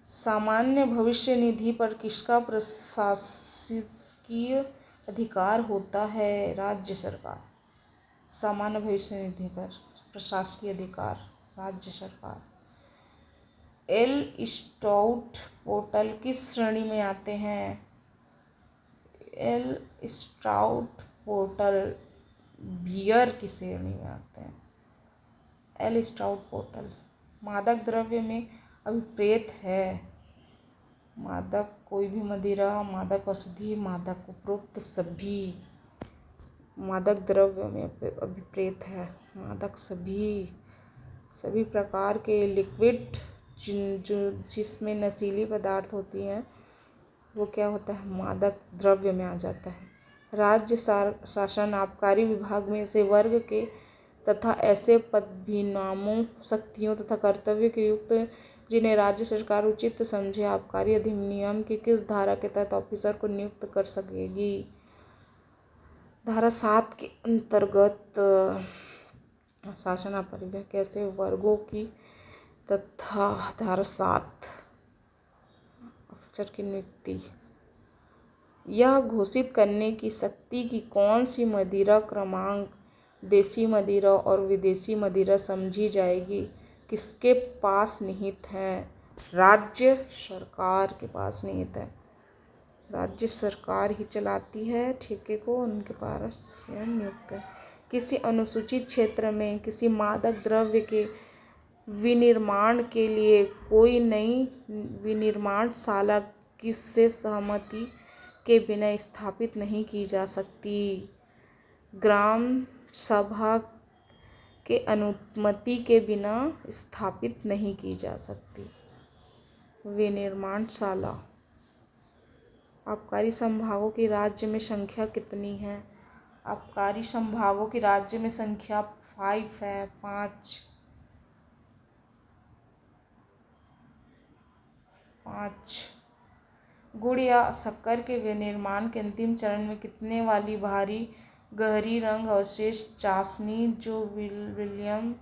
सामान्य भविष्य निधि पर किसका प्रशासकीय अधिकार होता है? राज्य सरकार। सामान्य भविष्य निधि पर प्रशासकीय अधिकार राज्य सरकार। एल स्टाउट पोर्टल किस श्रेणी में आते हैं? एल स्टाउट पोर्टल बियर की श्रेणी में आते हैं। एल स्टाउट पोर्टल मादक द्रव्य में अभिप्रेत है। मादक कोई भी मदिरा, मादक औषधि, मादक उपरोक्त सभी मादक द्रव्य में अभिप्रेत है। मादक सभी प्रकार के लिक्विड जिसमें नशीली पदार्थ होती हैं वो क्या होता है? मादक द्रव्य में आ जाता है। राज्य शासन आबकारी विभाग में से वर्ग के तथा ऐसे पदवीनामों, शक्तियों तथा कर्तव्य के युक्त जिन्हें राज्य सरकार उचित समझे आबकारी अधिनियम की किस धारा के तहत ऑफिसर को नियुक्त कर सकेगी? धारा 7 के अंतर्गत शासन आबकारी विभाग के ऐसे वर्गों की तथा धारा 7 अफसर की नियुक्ति यह घोषित करने की शक्ति की कौन सी मदिरा क्रमांक देसी मदिरा और विदेशी मदिरा समझी जाएगी किसके पास निहित है? राज्य सरकार के पास निहित है। राज्य सरकार ही चलाती है ठेके को, उनके पास स्वयं नियुक्त है। किसी अनुसूचित क्षेत्र में किसी मादक द्रव्य के विनिर्माण के लिए कोई नई विनिर्माणशाला किससे सहमति के बिना स्थापित नहीं की जा सकती। ग्राम सभा के अनुमति के बिना स्थापित नहीं की जा सकती विनिर्माणशाला। आबकारी संभागों की राज्य में संख्या कितनी है? आबकारी संभागों की राज्य में संख्या 5 है, 5। गुड़ या शक्कर के विनिर्माण के अंतिम चरण में कितने वाली भारी गहरी रंग अवशेष चाशनी जो विलियम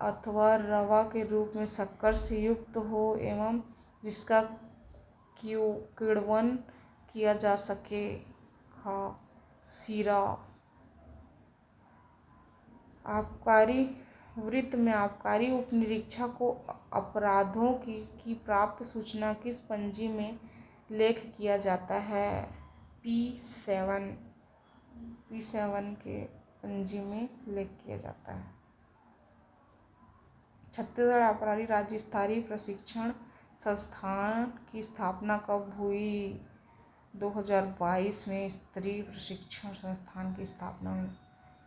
अथवा रवा के रूप में शक्कर से युक्त हो एवं जिसका किण्वन किया जा सके। सीरा। आबकारी वृत्त में आबकारी उपनिरीक्षक को अपराधों की प्राप्त सूचना किस पंजी में लेख किया जाता है? P7 के पंजी में लेख किया जाता है। छत्तीसगढ़ आबकारी राज्य स्तरीय प्रशिक्षण संस्थान की स्थापना कब हुई? 2022 में स्तरीय प्रशिक्षण संस्थान की स्थापना हुई।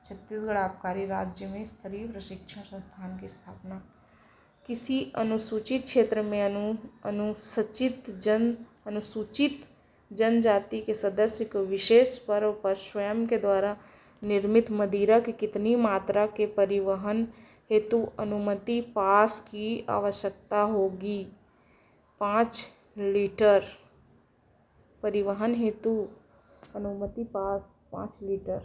छत्तीसगढ़ आबकारी राज्य में स्तरीय प्रशिक्षण संस्थान की स्थापना। किसी अनुसूचित क्षेत्र में अनुसूचित जनजाति के सदस्य को विशेष पर्व पर स्वयं के द्वारा निर्मित मदिरा की कितनी मात्रा के परिवहन हेतु अनुमति पास की आवश्यकता होगी? 5 लीटर। परिवहन हेतु अनुमति पास 5 लीटर।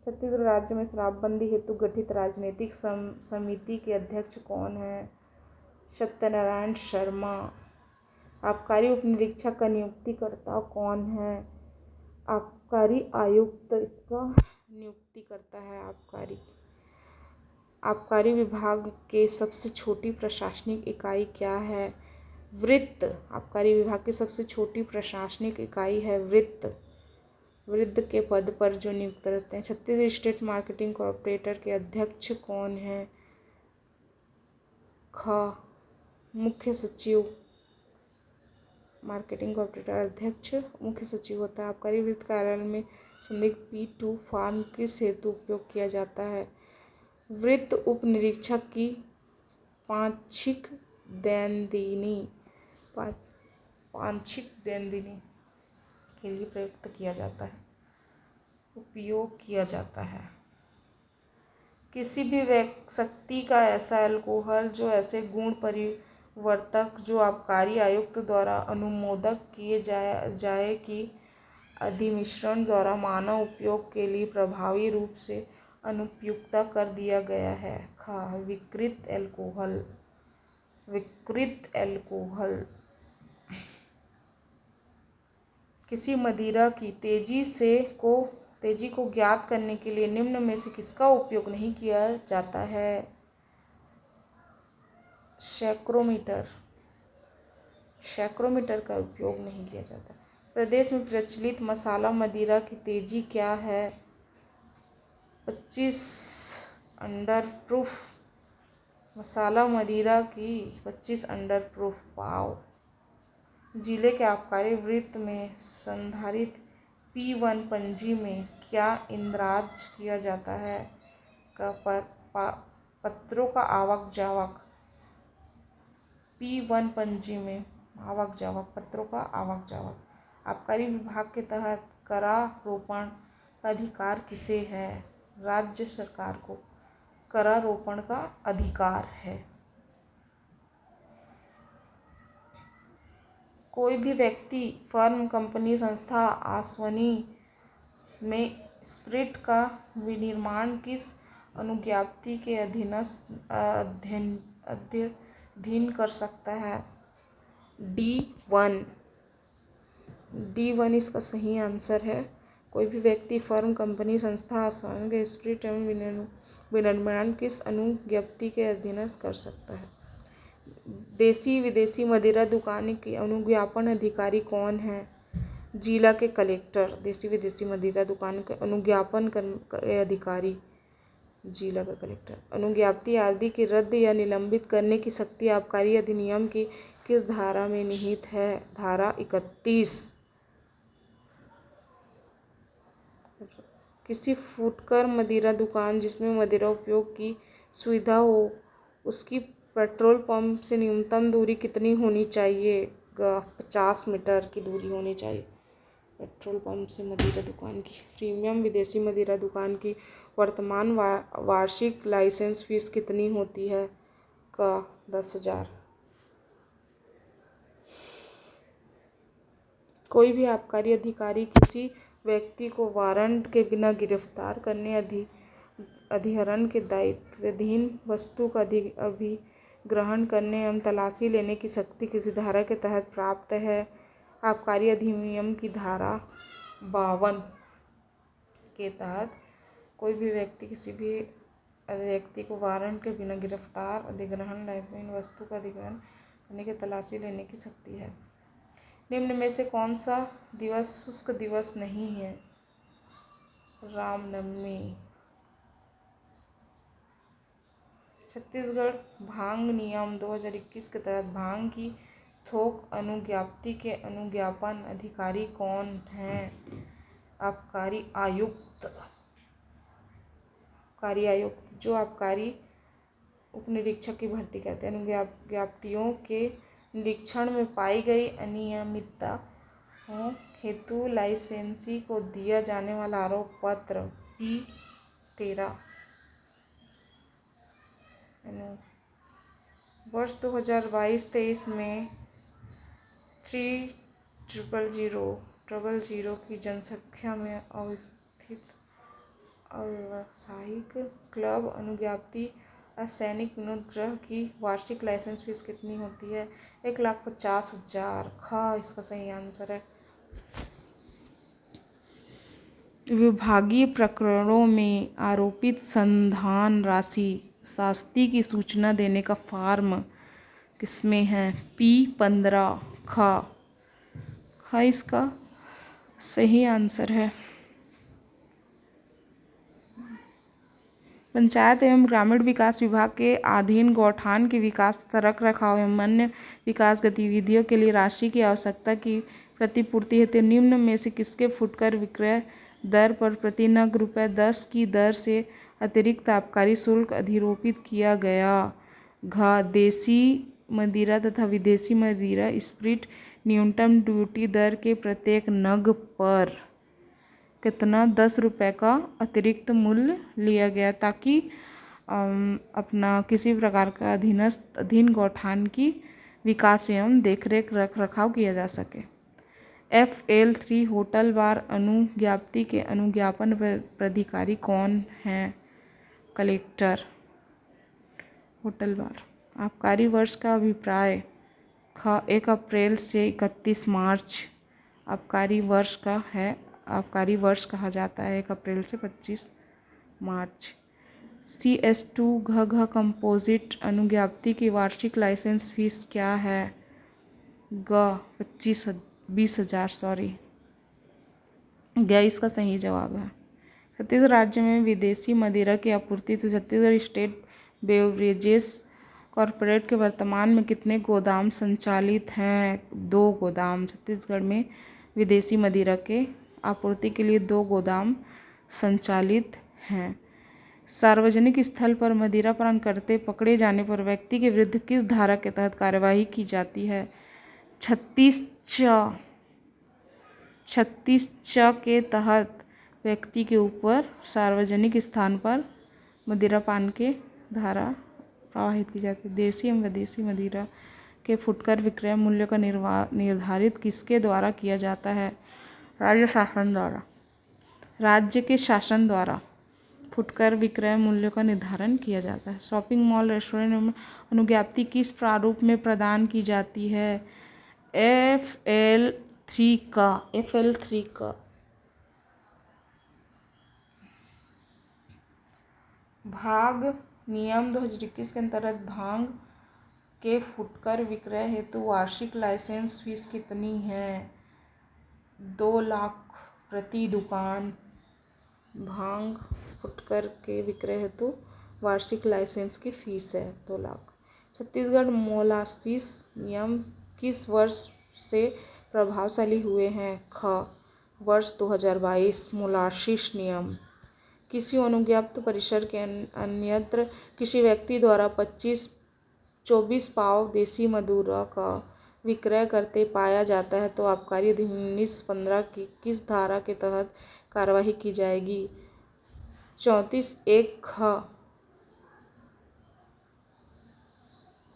छत्तीसगढ़ राज्य में शराबबंदी हेतु गठित राजनीतिक समिति के अध्यक्ष कौन है? सत्यनारायण शर्मा। आबकारी उपनिरीक्षक का नियुक्तिकर्ता कौन है? आबकारी आयुक्त इसका नियुक्ति करता है। आबकारी विभाग के सबसे छोटी प्रशासनिक इकाई क्या है? वृत्त। आबकारी विभाग की सबसे छोटी प्रशासनिक इकाई है वृत्त। वृत्त के पद पर जो नियुक्त रहते हैं। छत्तीसगढ़ स्टेट मार्केटिंग कॉर्पोरेटर के अध्यक्ष कौन है? मुख्य सचिव। मार्केटिंग कॉर्पोरेटर अध्यक्ष मुख्य सचिव होता है। आबकारी वृत्त कार्यालय में संदिग्ध P2 फॉर्म किस हेतु उपयोग किया जाता है? वृत्त उप निरीक्षक की पाक्षिक देनदनी के लिए उपयोग किया जाता है। किसी भी व्यक्ति का ऐसा अल्कोहल जो ऐसे गुण परिवर्तक जो आबकारी आयुक्त द्वारा अनुमोदक किए जाए कि अधिमिश्रण द्वारा मानव उपयोग के लिए प्रभावी रूप से अनुपयुक्त कर दिया गया है। विकृत अल्कोहल। किसी मदिरा की तेजी को ज्ञात करने के लिए निम्न में से किसका उपयोग नहीं किया जाता है? सैक्रोमीटर का उपयोग नहीं किया जाता। प्रदेश में प्रचलित मसाला मदिरा की तेजी क्या है? 25 अंडर प्रूफ। मसाला मदिरा की 25 अंडर प्रूफ पाव। जिले के आबकारी वृत्त में संधारित P1 पंजी में क्या इंद्राज किया जाता है? पत्रों का आवक जावक। P1 पंजी में आवक जावक, पत्रों का आवक जावक। आबकारी विभाग के तहत करारोपण का अधिकार किसे है? राज्य सरकार को करारोपण का अधिकार है। कोई भी व्यक्ति, फर्म, कंपनी, संस्था, आसवनी में स्पिरिट का विनिर्माण किस अनुज्ञप्ति के अधीन कर सकता है? D1 इसका सही आंसर है। कोई भी व्यक्ति, फर्म, कंपनी, संस्था, आसवनी के स्पिरिट एवं विनिर्माण किस अनुज्ञप्ति के अधीन कर सकता है? देसी विदेशी मदिरा दुकान के अनुज्ञापन अधिकारी कौन है? जिला के कलेक्टर। देसी विदेशी मदिरा दुकान के अनुज्ञापन अधिकारी जिला का कलेक्टर। अनुज्ञप्ति आदि के रद्द या निलंबित करने की शक्ति आबकारी अधिनियम की किस धारा में निहित है? धारा 31। किसी फुटकर मदिरा दुकान जिसमें मदिरा उपयोग की सुविधा हो उसकी पेट्रोल पंप से न्यूनतम दूरी कितनी होनी चाहिए? 50 मीटर की दूरी होनी चाहिए पेट्रोल पंप से मदिरा दुकान की। प्रीमियम विदेशी मदिरा दुकान की वर्तमान वार्षिक लाइसेंस फीस कितनी होती है? 10,000। कोई भी आबकारी अधिकारी किसी व्यक्ति को वारंट के बिना गिरफ्तार करने अधिहरण के दायित्वाधीन वस्तु का अभिग्रहण करने एवं तलाशी लेने की शक्ति किसी धारा के तहत प्राप्त है? आबकारी अधिनियम की धारा 52 के तहत कोई भी व्यक्ति किसी भी व्यक्ति को वारंट के बिना गिरफ्तार अधिग्रहण दायित्वाधीन वस्तु का अधिग्रहण करने की तलाशी लेने की शक्ति है। निम्न में से कौन सा दिवस शुष्क दिवस नहीं है? रामनवमी। छत्तीसगढ़ भांग नियम 2021 के तहत भांग की थोक अनुज्ञप्ति के अनुज्ञापन अधिकारी कौन हैं? आबकारी आयुक्त। आबकारी आयुक्त जो आबकारी उपनिरीक्षक की भर्ती करते हैं। अनुज्ञप्तियों के निरीक्षण में पाई गई अनियमितता हेतु लाइसेंसी को दिया जाने वाला आरोप पत्र P13। वर्ष 2022-23 में 3,000 की जनसंख्या में अवस्थित अव्यावसायिक क्लब अनुज्ञप्ति असैनिक विनोद गृह की वार्षिक लाइसेंस फीस कितनी होती है? 1,50,000। इसका सही आंसर है। विभागीय प्रकरणों में आरोपित संधान राशि शास्ति की सूचना देने का फॉर्म किसमें है? P15। इसका सही आंसर है। पंचायत एवं ग्रामीण विकास विभाग के अधीन गौठान के विकास तथा रखरखाव एवं अन्य विकास गतिविधियों के लिए राशि की आवश्यकता की प्रतिपूर्ति हेतु निम्न में से किसके फुटकर विक्रय दर पर प्रति नग ₹10 की दर से अतिरिक्त आबकारी शुल्क अधिरोपित किया गया? देसी मदिरा तथा विदेशी मदिरा स्पिरिट न्यूनतम ड्यूटी दर के प्रत्येक नग पर कितना ₹10 का अतिरिक्त मूल्य लिया गया ताकि अपना किसी प्रकार का अधीन गौठान की विकास एवं देखरेख रख रखाव किया जा सके। FL3 होटल बार अनुज्ञप्ति के अनुज्ञापन प्राधिकारी कौन है? कलेक्टर। Hotel bar. आबकारी वर्ष का अभिप्राय 1 अप्रैल से 31 मार्च आबकारी वर्ष का है। आबकारी वर्ष कहा जाता है 1 अप्रैल से 25 मार्च। CS2 घ कंपोजिट अनुज्ञप्ति की वार्षिक लाइसेंस फीस क्या है? 20,000। इसका सही जवाब है। छत्तीसगढ़ राज्य में विदेशी मदिरा की आपूर्ति तो छत्तीसगढ़ स्टेट बेवरेजेस कॉरपोरेट के वर्तमान में कितने गोदाम संचालित हैं? 2 गोदाम। छत्तीसगढ़ में विदेशी मदिरा के आपूर्ति के लिए 2 गोदाम संचालित हैं। सार्वजनिक स्थल पर मदिरा पान करते पकड़े जाने पर व्यक्ति के विरुद्ध किस धारा के तहत कार्यवाही की जाती है? 36 के तहत व्यक्ति के ऊपर सार्वजनिक स्थान पर मदिरा पान के धारा प्रवाहित की जाती है। देसी एवं विदेशी मदिरा के फुटकर विक्रय मूल्य का निर्धारित किसके द्वारा किया जाता है? राज्य शासन द्वारा। राज्य के शासन द्वारा फुटकर विक्रय मूल्य का निर्धारण किया जाता है। शॉपिंग मॉल रेस्टोरेंट में अनुज्ञप्ति किस प्रारूप में प्रदान की जाती है? FL3 का। भाग नियम 2021 के अंतर्गत भांग के फुटकर विक्रय हेतु वार्षिक लाइसेंस फीस कितनी है? 2 लाख प्रति दुकान। भांग फुटकर के विक्रय हेतु वार्षिक लाइसेंस की फीस है 2 लाख। छत्तीसगढ़ मोलासिस नियम किस वर्ष से प्रभावशाली हुए हैं? ख वर्ष 2022। मोलासिस नियम किसी अनुज्ञप्त परिसर के अन्यत्र किसी व्यक्ति द्वारा 24 पाव देसी मदिरा का विक्रय करते पाया जाता है तो आबकारी अधिनियम 1915 की किस धारा के तहत कार्यवाही की जाएगी? 34(1) ख।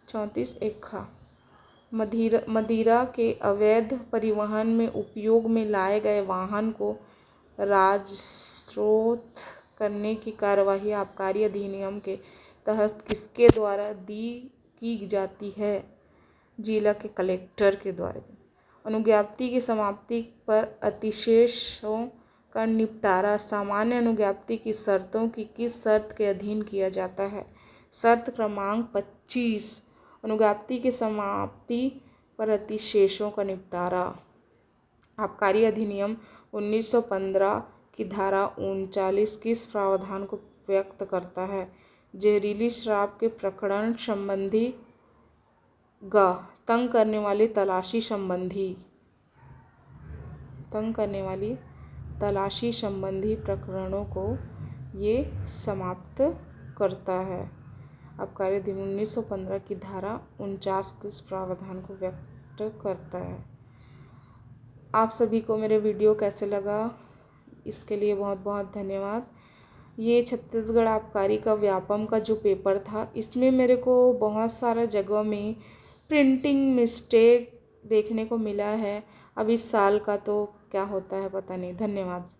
34(1) ख। मदिरा के अवैध परिवहन में उपयोग में लाए गए वाहन को राजस्रोत करने की कार्यवाही आबकारी अधिनियम के तहत किसके द्वारा की जाती है? जिला के कलेक्टर के द्वारा। अनुज्ञप्ति की समाप्ति पर अतिशेषों का निपटारा सामान्य अनुज्ञप्ति की शर्तों की किस शर्त के अधीन किया जाता है? शर्त क्रमांक 25। अनुज्ञप्ति की समाप्ति पर अतिशेषों का निपटारा आबकारी अधिनियम 1915 की धारा 39 किस प्रावधान को व्यक्त करता है? जहरीली शराब के प्रकरण संबंधी ग तंग करने वाली तलाशी संबंधी प्रकरणों को ये समाप्त करता है। आबकारी अधिनियम 1915 की धारा 49 किस प्रावधान को व्यक्त करता है? आप सभी को मेरे वीडियो कैसे लगा इसके लिए बहुत बहुत धन्यवाद। ये छत्तीसगढ़ आबकारी का व्यापम का जो पेपर था इसमें मेरे को बहुत सारा जगह में प्रिंटिंग मिस्टेक देखने को मिला है। अब इस साल का तो क्या होता है पता नहीं। धन्यवाद।